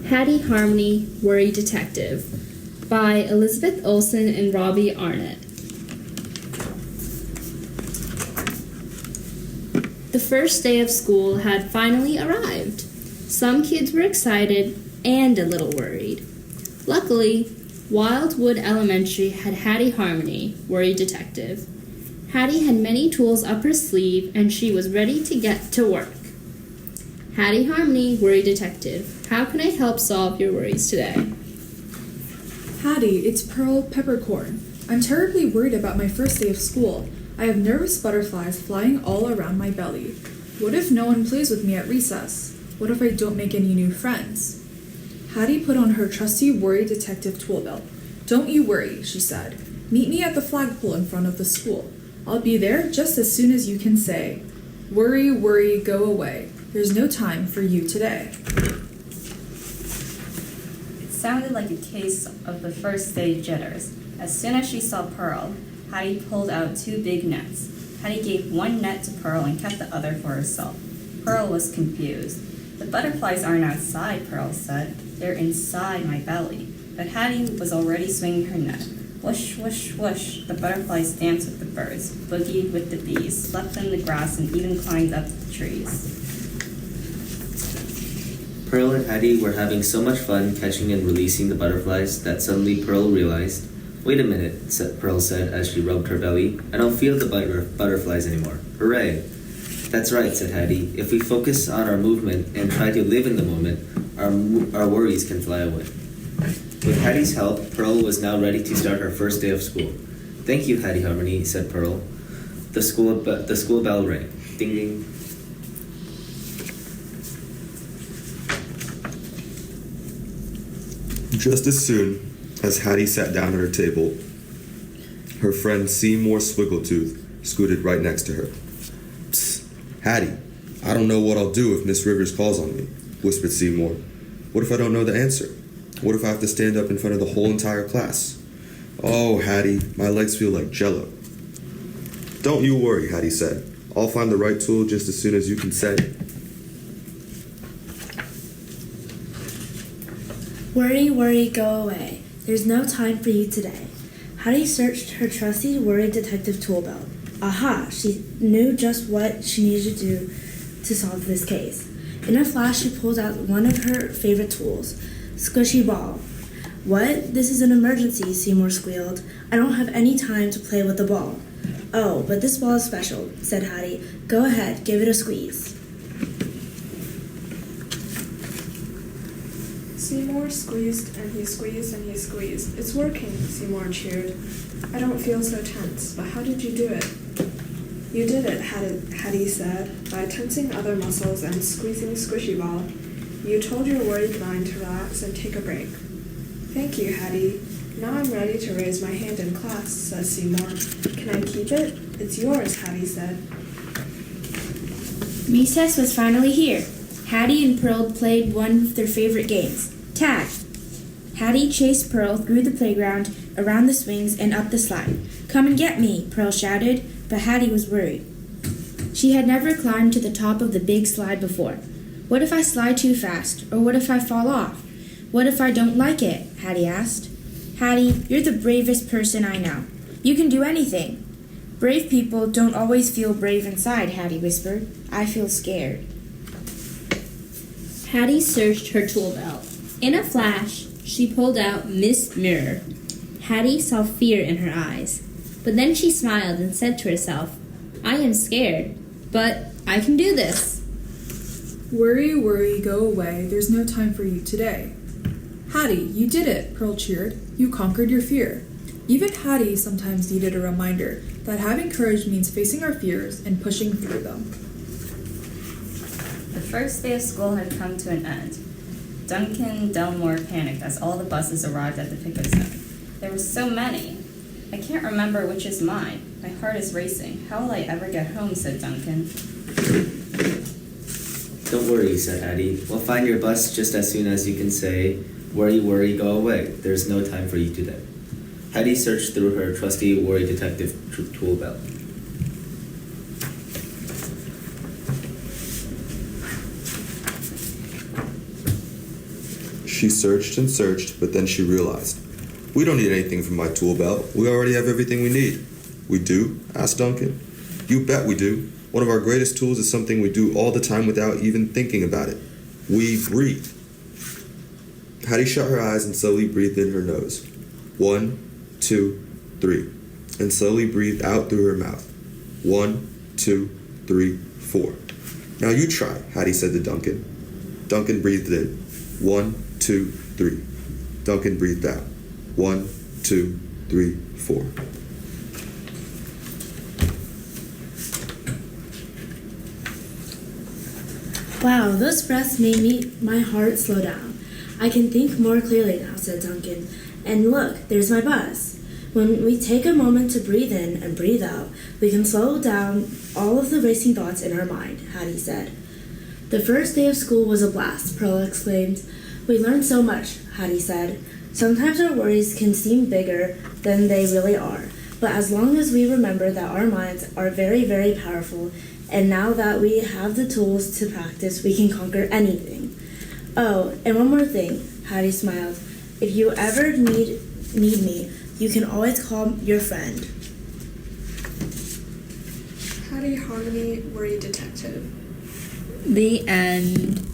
Hattie Harmony, Worry Detective by Elizabeth Olsen and Robbie Arnott. The first day of school had finally arrived. Some kids were excited and a little worried. Luckily, Wildwood Elementary had Hattie Harmony, Worry Detective. Hattie had many tools up her sleeve and she was ready to get to work. Hattie Harmony, Worry Detective. How can I help solve your worries today? Hattie, it's Pearl Peppercorn. I'm terribly worried about my first day of school. I have nervous butterflies flying all around my belly. What if no one plays with me at recess? What if I don't make any new friends? Hattie put on her trusty Worry Detective tool belt. Don't you worry, she said. Meet me at the flagpole in front of the school. I'll be there just as soon as you can say, "Worry, worry, go away. There's no time for you today." It sounded like a case of the first day jitters. As soon as she saw Pearl, Hattie pulled out 2 big nets. Hattie gave one net to Pearl and kept the other for herself. Pearl was confused. "The butterflies aren't outside," Pearl said. "They're inside my belly." But Hattie was already swinging her net. Whoosh, whoosh, whoosh, the butterflies danced with the birds, boogied with the bees, slept in the grass, and even climbed up the trees. Pearl and Hattie were having so much fun catching and releasing the butterflies that suddenly Pearl realized, "Wait a minute," Pearl said as she rubbed her belly. "I don't feel the butterflies anymore. Hooray!" "That's right," said Hattie. "If we focus on our movement and try to live in the moment, our worries can fly away." With Hattie's help, Pearl was now ready to start her first day of school. "Thank you, Hattie Harmony," said Pearl. The school bell rang. Ding ding. Just as soon as Hattie sat down at her table, her friend Seymour Swiggletooth scooted right next to her. "Psst, Hattie, I don't know what I'll do if Miss Rivers calls on me," whispered Seymour. "What if I don't know the answer? What if I have to stand up in front of the whole entire class? Oh, Hattie, my legs feel like jello." "Don't you worry," Hattie said. "I'll find the right tool just as soon as you can say." Worry, worry, go away. There's no time for you today. Hattie searched her trusty Worry Detective tool belt. Aha! She knew just what she needed to do to solve this case. In a flash, she pulled out one of her favorite tools, Squishy Ball. "What? This is an emergency," Seymour squealed. "I don't have any time to play with the ball." "Oh, but this ball is special," said Hattie. "Go ahead, give it a squeeze." Seymour squeezed and he squeezed and he squeezed. "It's working," Seymour cheered. "I don't feel so tense, but how did you do it?" "You did it," Hattie said, "by tensing other muscles and squeezing Squishy Ball. You told your worried mind to relax and take a break." "Thank you, Hattie. Now I'm ready to raise my hand in class," said Seymour. "Can I keep it?" "It's yours," Hattie said. Recess was finally here. Hattie and Pearl played one of their favorite games, tag. Hattie chased Pearl through the playground, around the swings, and up the slide. "Come and get me," Pearl shouted, but Hattie was worried. She had never climbed to the top of the big slide before. "What if I slide too fast? Or what if I fall off? What if I don't like it?" Hattie asked. "Hattie, you're the bravest person I know. You can do anything." "Brave people don't always feel brave inside," Hattie whispered. "I feel scared." Hattie searched her tool belt. In a flash, she pulled out Miss Mirror. Hattie saw fear in her eyes. But then she smiled and said to herself, "I am scared, but I can do this." "Worry, worry, go away. There's no time for you today." "Hattie, you did it," Pearl cheered. "You conquered your fear." Even Hattie sometimes needed a reminder that having courage means facing our fears and pushing through them. The first day of school had come to an end. Duncan Delmore panicked as all the buses arrived at the pickup zone. There were so many. "I can't remember which is mine. My heart is racing. How will I ever get home?" said Duncan. "Don't worry," said Hattie. "We'll find your bus just as soon as you can say, 'Worry, worry, go away. There's no time for you today.'" Hattie searched through her trusty Worry Detective tool belt. She searched and searched, but then she realized, we don't need anything from my tool belt. We already have everything we need. We do? Asked Duncan. You bet we do. One of our greatest tools is something we do all the time without even thinking about it. We breathe. Hattie shut her eyes and slowly breathed in her nose. 1, 2, 3. And slowly breathed out through her mouth. 1, 2, 3, 4. Now you try, Hattie said to Duncan. Duncan breathed in. 1, 2, 3. Duncan breathed out. 1, 2, 3, 4. Wow, those breaths made my heart slow down. I can think more clearly now, said Duncan. And look, there's my buzz. When we take a moment to breathe in and breathe out, we can slow down all of the racing thoughts in our mind, Hattie said. The first day of school was a blast, Pearl exclaimed. We learned so much, Hattie said. Sometimes our worries can seem bigger than they really are, but as long as we remember that our minds are very, very powerful, and now that we have the tools to practice, we can conquer anything. Oh, and one more thing, Hattie smiled. If you ever need me, you can always call your friend. Hattie, Harmony, Worry Detective. The end.